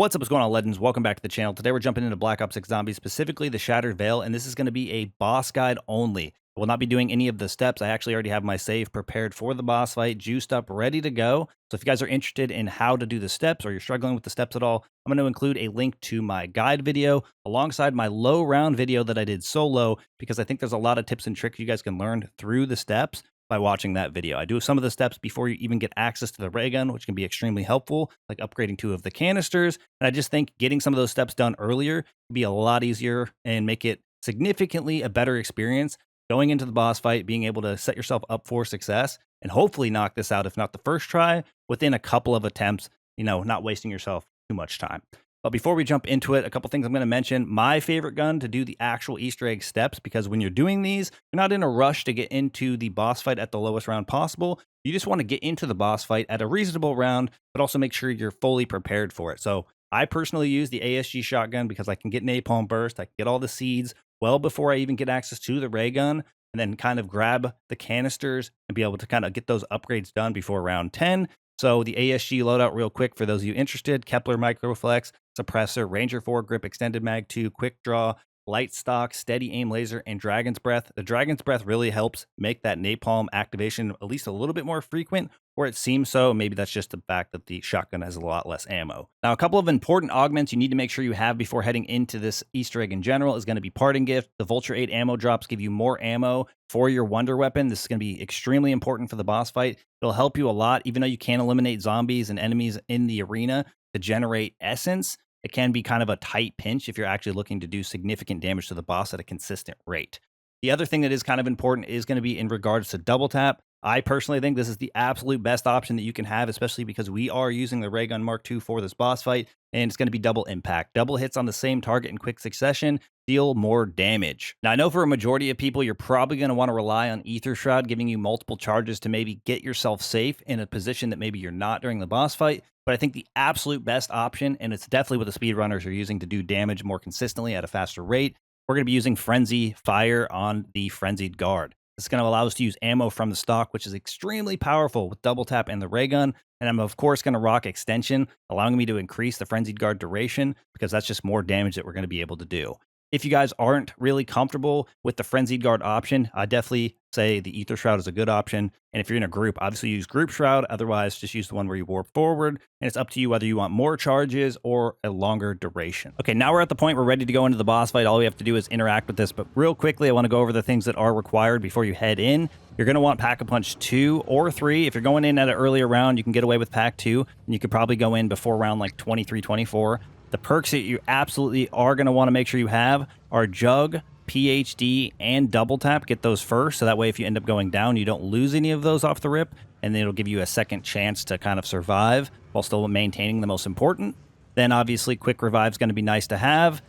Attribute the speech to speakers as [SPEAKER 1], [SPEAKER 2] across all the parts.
[SPEAKER 1] What's up, what's going on, Legends? Welcome back to the channel. Today we're jumping into Black Ops 6 Zombies, specifically the Shattered Veil, and this is going to be a boss guide only. I will not be doing any of the steps. I actually already have my save prepared for the boss fight, juiced up, ready to go. So if you guys are interested in how to do the steps, or you're struggling with the steps at all, I'm going to include a link to my guide video alongside my low round video that I did solo, because I think there's a lot of tips and tricks you guys can learn through the steps by watching that video. I do some of the steps before you even get access to the ray gun, which can be extremely helpful, like upgrading 2 of the canisters. And I just think getting some of those steps done earlier would be a lot easier and make it significantly a better experience going into the boss fight, being able to set yourself up for success and hopefully knock this out, if not the first try, within a couple of attempts, not wasting yourself too much time. But before we jump into it, a couple things I'm going to mention. My favorite gun to do the actual Easter egg steps, because when you're doing these, you're not in a rush to get into the boss fight at the lowest round possible. You just want to get into the boss fight at a reasonable round, but also make sure you're fully prepared for it. So I personally use the ASG shotgun because I can get napalm burst. I can get all the seeds well before I even get access to the ray gun, and then kind of grab the canisters and be able to kind of get those upgrades done before round 10. So the ASG loadout real quick for those of you interested: Kepler Microflex, Suppressor, Ranger 4 Grip, Extended Mag 2, Quick Draw, Light Stock, Steady Aim Laser, and Dragon's Breath. The Dragon's Breath really helps make that napalm activation at least a little bit more frequent, or it seems so. Maybe that's just the fact that the shotgun has a lot less ammo. Now, a couple of important augments you need to make sure you have before heading into this Easter egg in general is going to be Parting Gift. The Vulture 8 ammo drops give you more ammo for your Wonder Weapon. This is going to be extremely important for the boss fight. It'll help you a lot, even though you can't eliminate zombies and enemies in the arena to generate essence. It can be kind of a tight pinch if you're actually looking to do significant damage to the boss at a consistent rate. The other thing that is kind of important is going to be in regards to double tap. I personally think this is the absolute best option that you can have, especially because we are using the Ray Gun Mark II for this boss fight, and it's going to be double impact. Double hits on the same target in quick succession deal more damage. Now, I know for a majority of people, you're probably going to want to rely on Ether Shroud, giving you multiple charges to maybe get yourself safe in a position that maybe you're not during the boss fight. But I think the absolute best option, and it's definitely what the speedrunners are using to do damage more consistently at a faster rate, we're going to be using Frenzy Fire on the Frenzied Guard. It's going to allow us to use ammo from the stock, which is extremely powerful with double tap and the ray gun. And I'm, of course, going to rock Extension, allowing me to increase the Frenzied Guard duration, because that's just more damage that we're going to be able to do. If you guys aren't really comfortable with the Frenzied Guard option, I definitely say the Ether Shroud is a good option. And if you're in a group, obviously use Group Shroud. Otherwise, just use the one where you warp forward. And it's up to you whether you want more charges or a longer duration. Okay, now we're at the point we're ready to go into the boss fight. All we have to do is interact with this. But real quickly, I want to go over the things that are required before you head in. You're going to want Pack-a-Punch 2 or 3. If you're going in at an earlier round, you can get away with Pack 2. And you could probably go in before round like 23, 24. The perks that you absolutely are going to want to make sure you have are Jug, PhD, and Double Tap. Get those first, so that way if you end up going down, you don't lose any of those off the rip, and it'll give you a second chance to kind of survive while still maintaining the most important. Then obviously Quick Revive is going to be nice to have.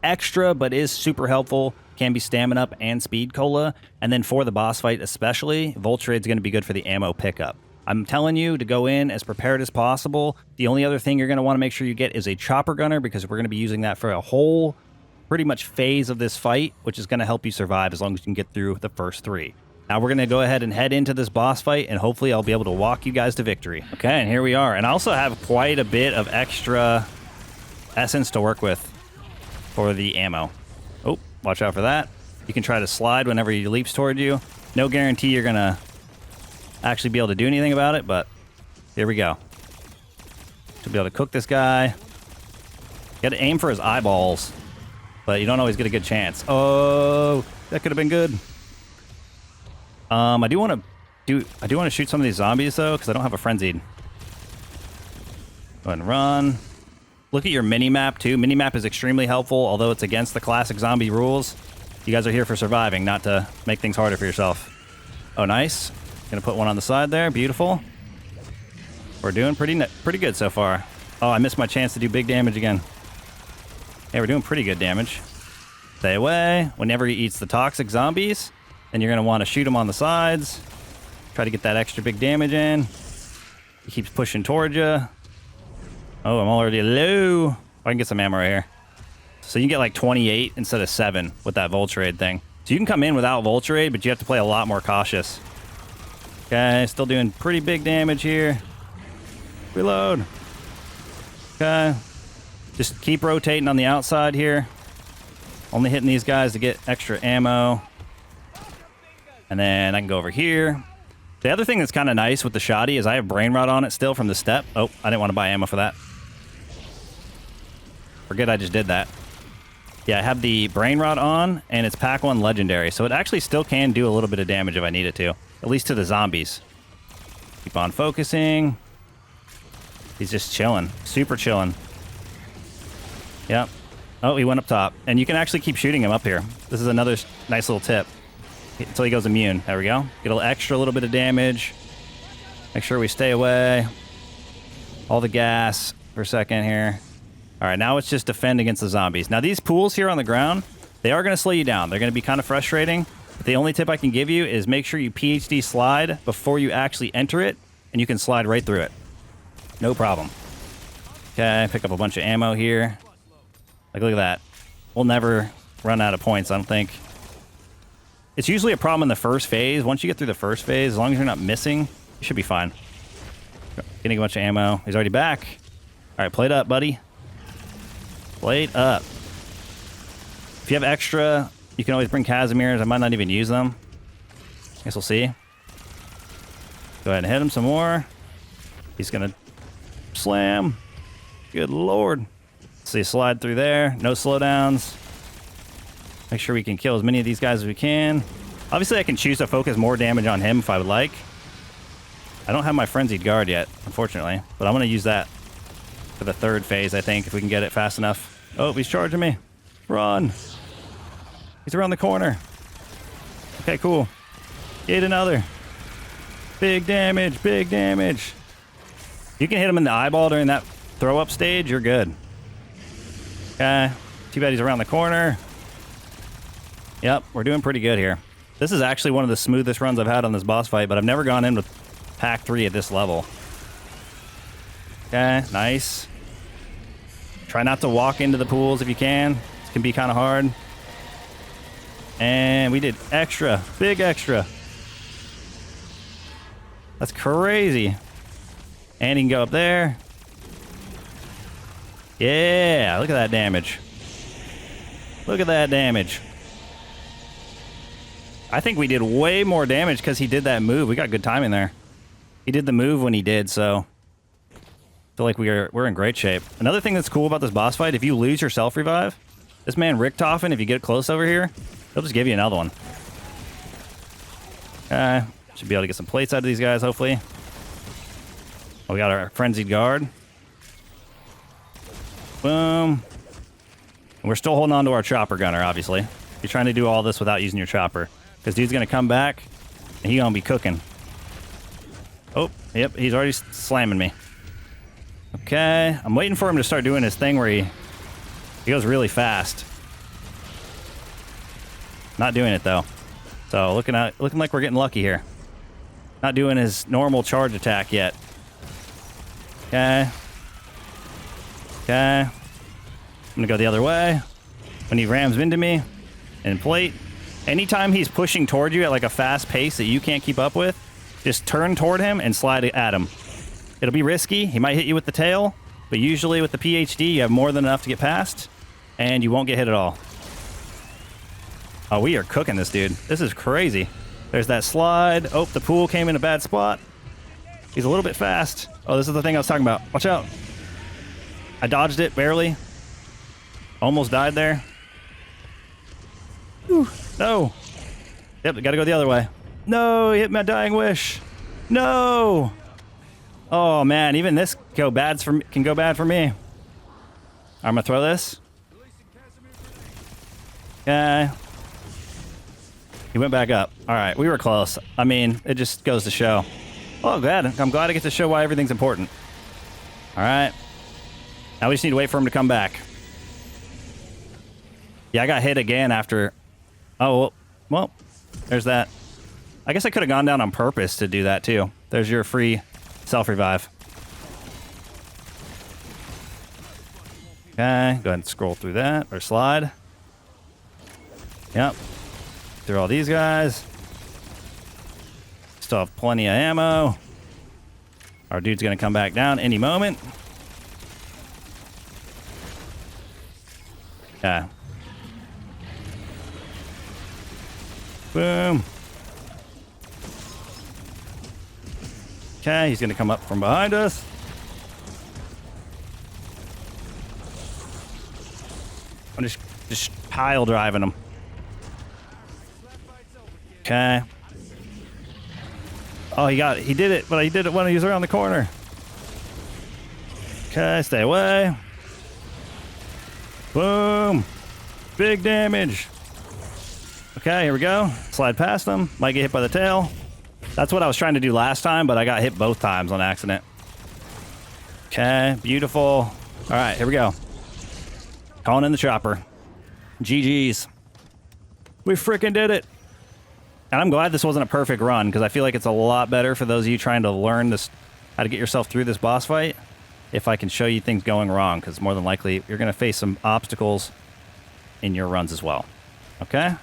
[SPEAKER 1] Extra, but is super helpful, can be Stamina Up and Speed Cola. And then for the boss fight especially, Vulture is going to be good for the ammo pickup. I'm telling you to go in as prepared as possible. The only other thing you're going to want to make sure you get is a Chopper Gunner, because we're going to be using that for a whole pretty much phase of this fight, which is going to help you survive as long as you can get through the first 3. Now we're going to go ahead and head into this boss fight, and hopefully I'll be able to walk you guys to victory. Okay, and here we are. And I also have quite a bit of extra essence to work with for the ammo. Oh, watch out for that. You can try to slide whenever he leaps toward you. No guarantee you're going to actually be able to do anything about it, but here we go. To be able to cook this guy. You got to aim for his eyeballs, but you don't always get a good chance. Oh, that could have been good. I do want to shoot some of these zombies though, because I don't have a frenzied. Go ahead and run. Look at your mini-map too. Mini-map is extremely helpful, although it's against the classic zombie rules. You guys are here for surviving, not to make things harder for yourself. Oh, nice. Gonna put one on the side there. Beautiful. We're doing pretty good so far. Oh, I missed my chance to do big damage again. Hey, we're doing pretty good damage. Stay away. Whenever he eats the toxic zombies, then you're gonna want to shoot him on the sides. Try to get that extra big damage in. He keeps pushing towards you. Oh, I'm already low. I can get some ammo right here. So you can get like 28 instead of 7 with that Vulture Aid thing. So you can come in without Vulture Aid, but you have to play a lot more cautious. Okay, still doing pretty big damage here. Reload. Okay. Just keep rotating on the outside here. Only hitting these guys to get extra ammo. And then I can go over here. The other thing that's kind of nice with the shoddy is I have brain rot on it still from the step. Oh, I didn't want to buy ammo for that. Forget I just did that. Yeah, I have the brain rot on, and it's pack 1 legendary. So it actually still can do a little bit of damage if I need it to. At least to the zombies. Keep on focusing. He's just chilling. Super chilling. Yep. Oh, he went up top. And you can actually keep shooting him up here. This is another nice little tip. Until he goes immune. There we go. Get a little bit of damage. Make sure we stay away. All the gas for a second here. All right, now it's just defend against the zombies. Now, these pools here on the ground, they are going to slow you down. They're going to be kind of frustrating. But the only tip I can give you is make sure you PhD slide before you actually enter it, and you can slide right through it. No problem. Okay, pick up a bunch of ammo here. Like, look at that. We'll never run out of points, I don't think. It's usually a problem in the first phase. Once you get through the first phase, as long as you're not missing, you should be fine. Getting a bunch of ammo. He's already back. All right, plate up, buddy. Plate up. If you have extra, you can always bring Casimirs. I might not even use them. Guess we'll see. Go ahead and hit him some more. He's going to slam. Good lord. So you slide through there. No slowdowns. Make sure we can kill as many of these guys as we can. Obviously, I can choose to focus more damage on him if I would like. I don't have my Frenzied Guard yet, unfortunately. But I'm going to use that for the third phase, I think, if we can get it fast enough. Oh, he's charging me. Run. He's around the corner. Okay, cool. Get another. Big damage, big damage. You can hit him in the eyeball during that throw-up stage, you're good. Okay. Too bad he's around the corner. Yep, we're doing pretty good here. This is actually one of the smoothest runs I've had on this boss fight, but I've never gone in with pack 3 at this level. Okay, nice. Try not to walk into the pools if you can. It can be kind of hard. And we did extra. Big extra. That's crazy. And he can go up there. Yeah, look at that damage. Look at that damage. I think we did way more damage because he did that move. We got good timing there. He did the move when he did, so I feel like we're in great shape. Another thing that's cool about this boss fight, if you lose your self-revive, this man Richtofen, if you get close over here, he'll just give you another one. Should be able to get some plates out of these guys, hopefully. Oh, we got our Frenzied Guard. Boom. And we're still holding on to our chopper gunner, obviously. You're trying to do all this without using your chopper. Because dude's going to come back, and he's going to be cooking. Oh, yep, he's already slamming me. Okay, I'm waiting for him to start doing his thing where he goes really fast. Not doing it, though. So, looking like we're getting lucky here. Not doing his normal charge attack yet. Okay. Okay. I'm going to go the other way. When he rams into me. And plate. Anytime he's pushing toward you at like a fast pace that you can't keep up with, just turn toward him and slide at him. It'll be risky. He might hit you with the tail, but usually with the PhD, you have more than enough to get past, and you won't get hit at all. Oh, we are cooking this dude. This is crazy. There's that slide. Oh, the pool came in a bad spot. He's a little bit fast. Oh, this is the thing I was talking about. Watch out. I dodged it, barely. Almost died there. Whew. No. Yep, gotta go the other way. No, he hit my dying wish. No. Oh, man, even this can go bad for me. I'm gonna throw this. Okay. He went back up. All right, we were close. I mean, it just goes to show. Oh, I'm glad I get to show why everything's important. All right. Now we just need to wait for him to come back. Yeah, I got hit again after... Oh, well, there's that. I guess I could have gone down on purpose to do that, too. There's your free self-revive. Okay, go ahead and scroll through that, or slide. Yep. Through all these guys. Still have plenty of ammo. Our dude's going to come back down any moment. Okay. Boom. Okay, he's going to come up from behind us. I'm just pile driving him. Okay. Oh, he did it, but he did it when he was around the corner. Okay, stay away. Boom. Big damage. Okay, here we go. Slide past him. Might get hit by the tail. That's what I was trying to do last time, but I got hit both times on accident. Okay, beautiful. All right, here we go. Calling in the chopper. GG's. We freaking did it. And I'm glad this wasn't a perfect run, because I feel like it's a lot better for those of you trying to learn this, how to get yourself through this boss fight, if I can show you things going wrong, because more than likely you're going to face some obstacles in your runs as well. Okay?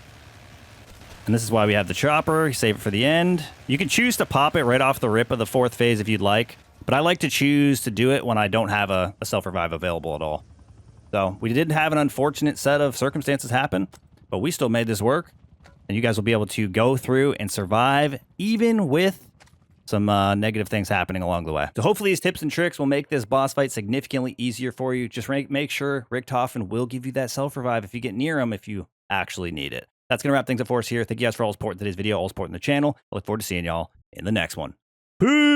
[SPEAKER 1] And this is why we have the chopper. You save it for the end. You can choose to pop it right off the rip of the fourth phase if you'd like, but I like to choose to do it when I don't have a self-revive available at all. So we did have an unfortunate set of circumstances happen, but we still made this work, and you guys will be able to go through and survive even with some negative things happening along the way. So hopefully these tips and tricks will make this boss fight significantly easier for you. Just make sure Richtofen will give you that self-revive if you get near him, if you actually need it. That's going to wrap things up for us here. Thank you guys for all support in today's video, all support in the channel. I look forward to seeing y'all in the next one. Peace!